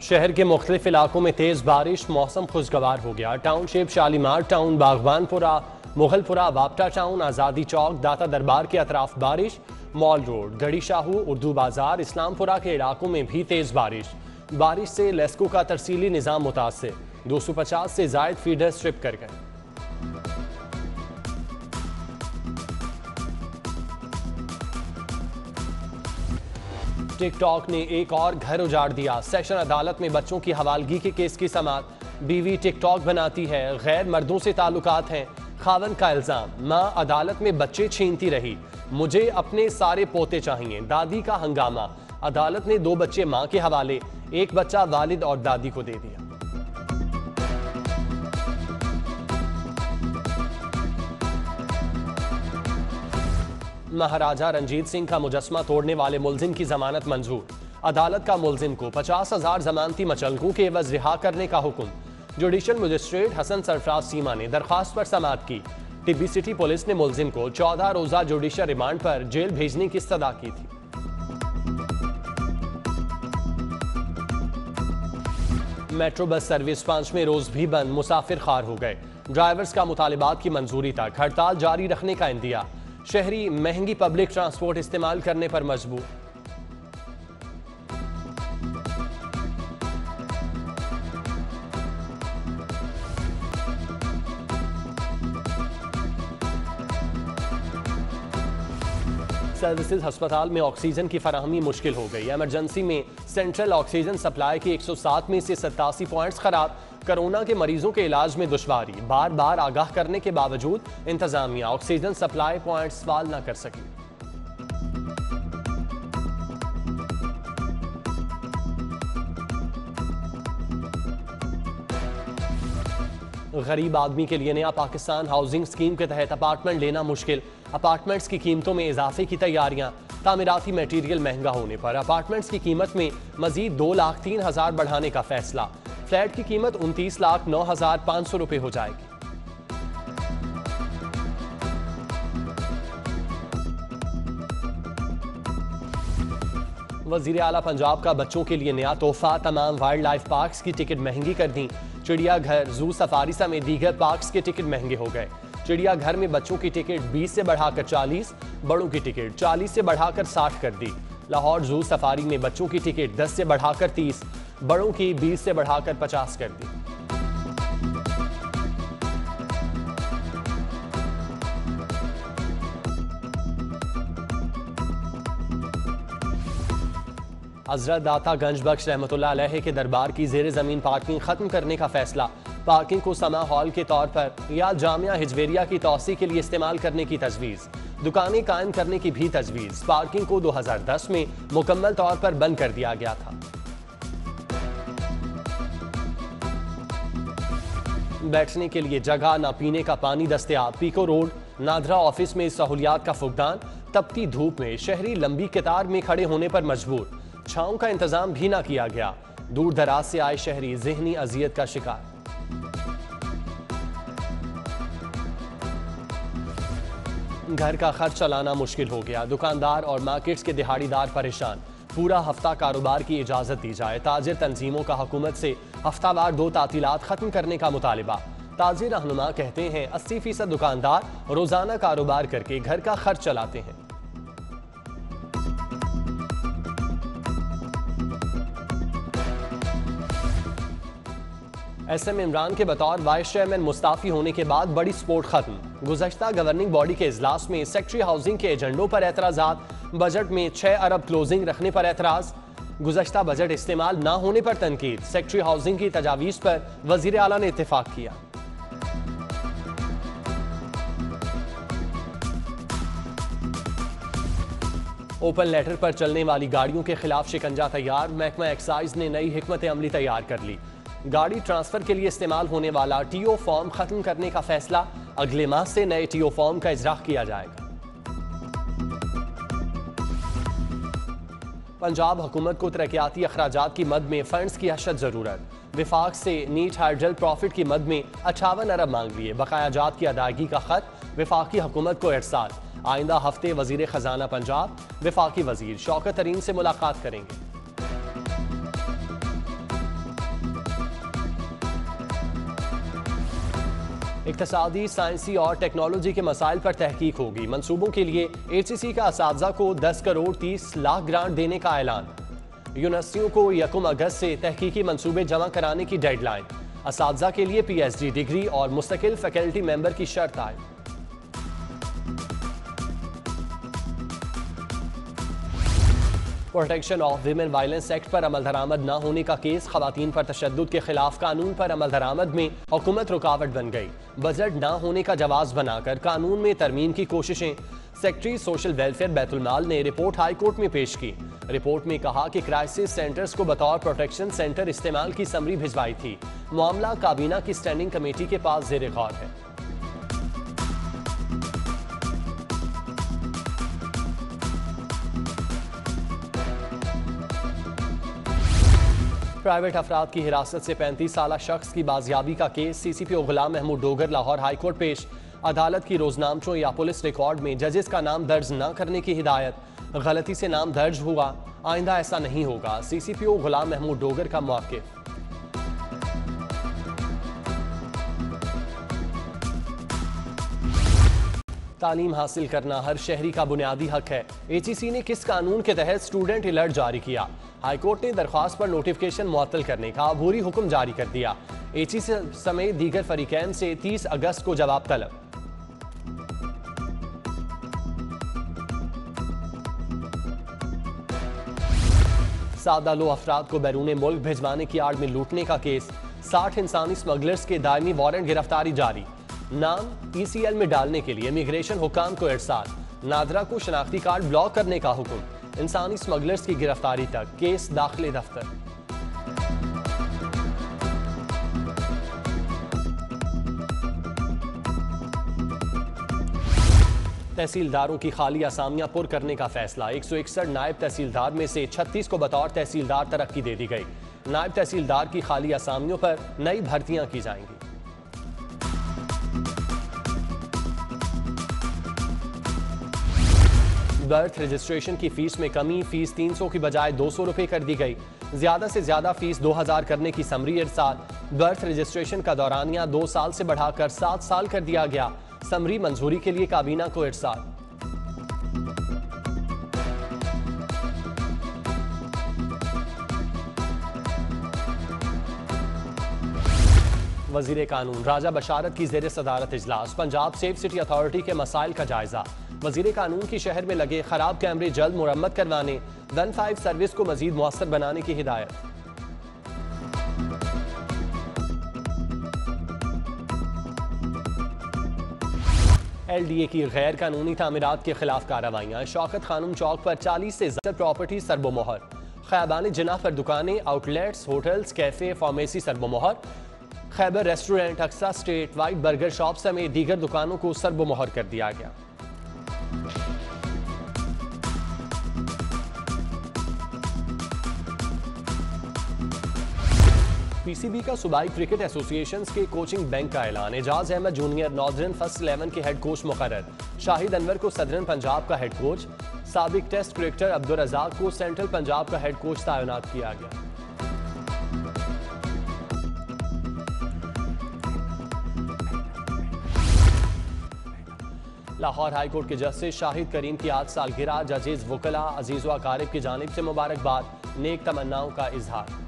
शहर के मुख्तलिफ इलाकों में तेज बारिश, मौसम खुशगवार हो गया। Township, Shalimar Town, Baghbanpura, Mughalpura, Wapda Town, Azadi Chowk, Data Darbar के अतराफ बारिश। मॉल रोड, गढ़ी शाहू, उर्दू बाजार, इस्लामपुरा के इलाकों में भी तेज बारिश से लेस्को का तरसीली निज़ाम मुतासिर। 250 से जायद फीडर स्ट्रिप कर गए। टिकटॉक ने एक और घर उजाड़ दिया। सेशन अदालत में बच्चों की हवालगी के केस की समाअत। बीवी टिकटॉक बनाती है, गैर मर्दों से ताल्लुकात हैं। खावन का इल्जाम, मां अदालत में बच्चे छीनती रही, मुझे अपने सारे पोते चाहिए। दादी का हंगामा, अदालत ने 2 बच्चे मां के हवाले, 1 बच्चा वालिद और दादी को दे दिया। महाराजा रंजीत सिंह का मुजस्मा तोड़ने वाले मुलजिम की जमानत मंजूर। अदालत का मुलजिम को 50,000 जमानती मचलकों के एवज रिहा करने का हुक्म। जुडिशल मजिस्ट्रेट हसन सरफराज सीमा ने दरखास्त पर समाअत की। टिब्बी सिटी पुलिस ने मुलजिम को 14 रोजा जुडिशल रिमांड पर जेल भेजने की इस्तदा की थी। मेट्रो बस सर्विस 5वें रोज भी बंद, मुसाफिर खार हो गए। ड्राइवर्स का मुतालिबात की मंजूरी तक हड़ताल जारी रखने का इंदिया। शहरी महंगी पब्लिक ट्रांसपोर्ट इस्तेमाल करने पर मजबूर। सर्विसेज अस्पताल में ऑक्सीजन की फराहमी मुश्किल हो गई। इमरजेंसी में सेंट्रल ऑक्सीजन सप्लाई के 107 में से 87 पॉइंट्स खराब। कोरोना के मरीजों के इलाज में दुश्वारी, बार बार आगाह करने के बावजूद इंतजामिया ऑक्सीजन सप्लाई पॉइंट्स फाल न कर सकी। गरीब आदमी के लिए नया पाकिस्तान हाउसिंग स्कीम के तहत अपार्टमेंट लेना मुश्किल। अपार्टमेंट्स की कीमतों में इजाफे की तैयारियां। तामीराती मटेरियल महंगा होने पर अपार्टमेंट्स की कीमत में मजीद 2,03,000 बढ़ाने का फैसला। फ्लैट की कीमत 29,09,500 रुपए हो जाएगी। वजीर आला पंजाब का बच्चों के लिए नया तोहफा। तमाम वाइल्ड लाइफ पार्क्स की टिकट महंगी कर दी। चिड़ियाघर, जू, सफारी समेत दीगर पार्क्स के टिकट महंगे हो गए। चिड़ियाघर में बच्चों की टिकट 20 से बढ़ाकर 40, बड़ों की टिकट 40 से बढ़ाकर 60 कर दी। लाहौर जू सफारी में बच्चों की टिकट 10 से बढ़ाकर 30, बड़ों की 20 से बढ़ाकर 50 कर दी। हजरत दाता गंज बख्श रहमतुल्लाह अलैह के दरबार की जेर जमीन पार्किंग खत्म करने का फैसला। पार्किंग को समा हॉल के तौर पर या जामिया हिजवेरिया की तौसी के लिए इस्तेमाल करने की तजवीज़। दुकानें कायम करने की भी तजवीज़। पार्किंग को 2010 में मुकम्मल तौर पर बंद कर दिया गया था। बैठने के लिए जगह, न पीने का पानी दस्तयाब। पीको रोड नादरा ऑफिस में सहूलियात का फुकदान। तपती धूप में शहरी लंबी कतार में खड़े होने पर मजबूर। छांव का इंतजाम भी ना किया गया। दूर दराज से आए शहरी ज़हनी अजियत का शिकार। घर का खर्च चलाना मुश्किल हो गया। दुकानदार और मार्केट्स के दिहाड़ीदार परेशान। पूरा हफ्ता कारोबार की इजाजत दी जाए। ताजिर तंजीमों का हुकूमत से हफ्तावार 2 तातीलात खत्म करने का मुतालिबा। ताजिर रहनुमा कहते हैं 80% दुकानदार रोजाना कारोबार करके घर का खर्च चलाते हैं। SM इमरान के बतौर वाइस चेयरमैन मुस्ताफी होने के बाद बड़ी स्पोर्ट खत्म। गुज़श्ता गवर्निंग बॉडी के इजलास में सेक्रेटरी हाउसिंग के एजेंडों पर एतराज़ात। बजट में 6 अरब क्लोजिंग रखने पर एतराज। गुज़श्ता बजट इस्तेमाल न होने पर तनकीद। सेक्रेटरी हाउसिंग की तजावीज़ पर वज़ीर आला ने इत्तेफाक किया। ओपन लेटर पर चलने वाली गाड़ियों के खिलाफ शिकंजा तैयार। महकमा एक्साइज ने नई हिकमत अमली तैयार कर ली। गाड़ी ट्रांसफर के लिए इस्तेमाल होने वाला TO फॉर्म खत्म करने का फैसला। अगले माह से नए TO फॉर्म का इजरा किया जाएगा। पंजाब हुकूमत को तरक्याती अखराजात की मद में फंड्स की अशद जरूरत। विफाक से नीट हाइड्रल प्रॉफिट की मद में 58 अरब मांग लिए। बकायाजात की अदायगी का खत विफाकी हुकूमत को इरसाल। आइंदा हफ्ते वजीर खजाना पंजाब विफाकी वजीर शौकत तरीन से मुलाकात करेंगे। इक्तसादी, साइंसी और टेक्नोलॉजी के मसाइल पर तहकीक होगी। मंसूबों के लिए HCC का असातिज़ा को 10 करोड़ 30 लाख ग्रांट देने का ऐलान। यूनिवर्सिटियों को 1 अगस्त से तहकीकी मंसूबे जमा कराने की डेडलाइन। असातिज़ा के लिए PhD डिग्री और मुस्तकिल फैकल्टी मेंबर की शर्त आए। Protection of women violence act पर अमल दरामद न होने का केस। खवातीन पर तशद्दुद के खिलाफ कानून पर अमल दरामद में हुकूमत रुकावट बन गई। बजट न होने का जवाब बनाकर कानून में तरमीम की कोशिशें। सेक्रेटरी सोशल वेलफेयर बैतुल माल ने रिपोर्ट हाई कोर्ट में पेश की। रिपोर्ट में कहा कि क्राइसिस सेंटर्स को बतौर प्रोटेक्शन सेंटर इस्तेमाल की समरी भिजवाई थी। मामला काबीना की स्टैंडिंग कमेटी के पास ज़ेर गौर है। प्राइवेट अफराद की हिरासत से 35 साला शख्स की बाजियाबी का केस। CCPO गुलाम महमूद डोगर लाहौर हाई कोर्ट पेश। अदालत की रोजनामचों या पुलिस रिकॉर्ड में जजेस का नाम दर्ज न करने की हिदायत। गलती से नाम दर्ज हुआ, आइंदा ऐसा नहीं होगा। CCPO गुलाम महमूद डोगर का मौक़िफ़। तालीम हासिल करना हर शहरी का बुनियादी हक है। HEC ने किस कानून के तहत स्टूडेंट अलर्ट जारी किया? हाईकोर्ट ने दरख्वास्त पर नोटिफिकेशन मुअत्तल करने का अबूरी हुक्म जारी कर दिया। HEC समेत दीगर फरीकैन से 30 अगस्त को जवाब तलब। सादा लो अफराद को बैरून मुल्क भिजवाने की आड़ में लूटने का केस। 60 इंसानी स्मगलर्स के दायमी वारंट गिरफ्तारी जारी। नाम ECL में डालने के लिए इमिग्रेशन हुकाम को इरसाल। नादरा को शनाख्ती कार्ड ब्लॉक करने का हुक्म। इंसानी स्मगलर्स की गिरफ्तारी तक केस दाखिले दफ्तर। तहसीलदारों की खाली असामियां पुर करने का फैसला। 161 नायब तहसीलदार में से 36 को बतौर तहसीलदार तरक्की दे दी गई। नायब तहसीलदार की खाली असामियों पर नई भर्तियां की जाएंगी। बर्थ रजिस्ट्रेशन की फीस में कमी। फीस 300 की बजाय 200 रुपए कर दी गई। ज्यादा से ज्यादा फीस 2000 करने की समरी इरसाल। बर्थ रजिस्ट्रेशन का दौरानिया 2 साल से बढ़ाकर 7 साल कर दिया गया। समरी मंजूरी के लिए काबीना को इरसाल। वजीर कानून राजा बशारत की जेर सदारत इजलास। पंजाब सेफ सिटी अथॉरिटी के मसाइल का जायजा। वजीर कानून की शहर में लगे खराब कैमरे जल्द मुरम्मत करवाने, 15 सर्विस को मजीद मुअस्सर बनाने की हिदायत। LDA की गैर कानूनी तामीरात के खिलाफ कार्रवाइयां। शौकत खानम चौक पर 40 से ज्यादा प्रॉपर्टी सरबोमोहर। खैबान जिना पर दुकानें, आउटलेट्स, होटल्स, कैफे, फार्मेसी सरबोमोहर। Khyber restaurant, Aqsa state, white burger shop समेत दीगर दुकानों को सरबोमोहर कर दिया गया। PCB का सूबाई क्रिकेट एसोसिएशन के कोचिंग बैंक का ऐलान। Ejaz Ahmed junior northern first 11 के हेड कोच मुकर्रर। शाहिद अनवर को सदरन पंजाब का हेड कोच। साबिक टेस्ट क्रिकेटर अब्दुल रज़ाक को सेंट्रल पंजाब का हेड कोच तैनात किया गया। लाहौर हाई कोर्ट के जस्टिस शाहिद करीम की आज सालगिरह। जजेस वकला अजीज़ व अकारिब की जानिब से मुबारकबाद, नेक तमन्नाओं का इजहार।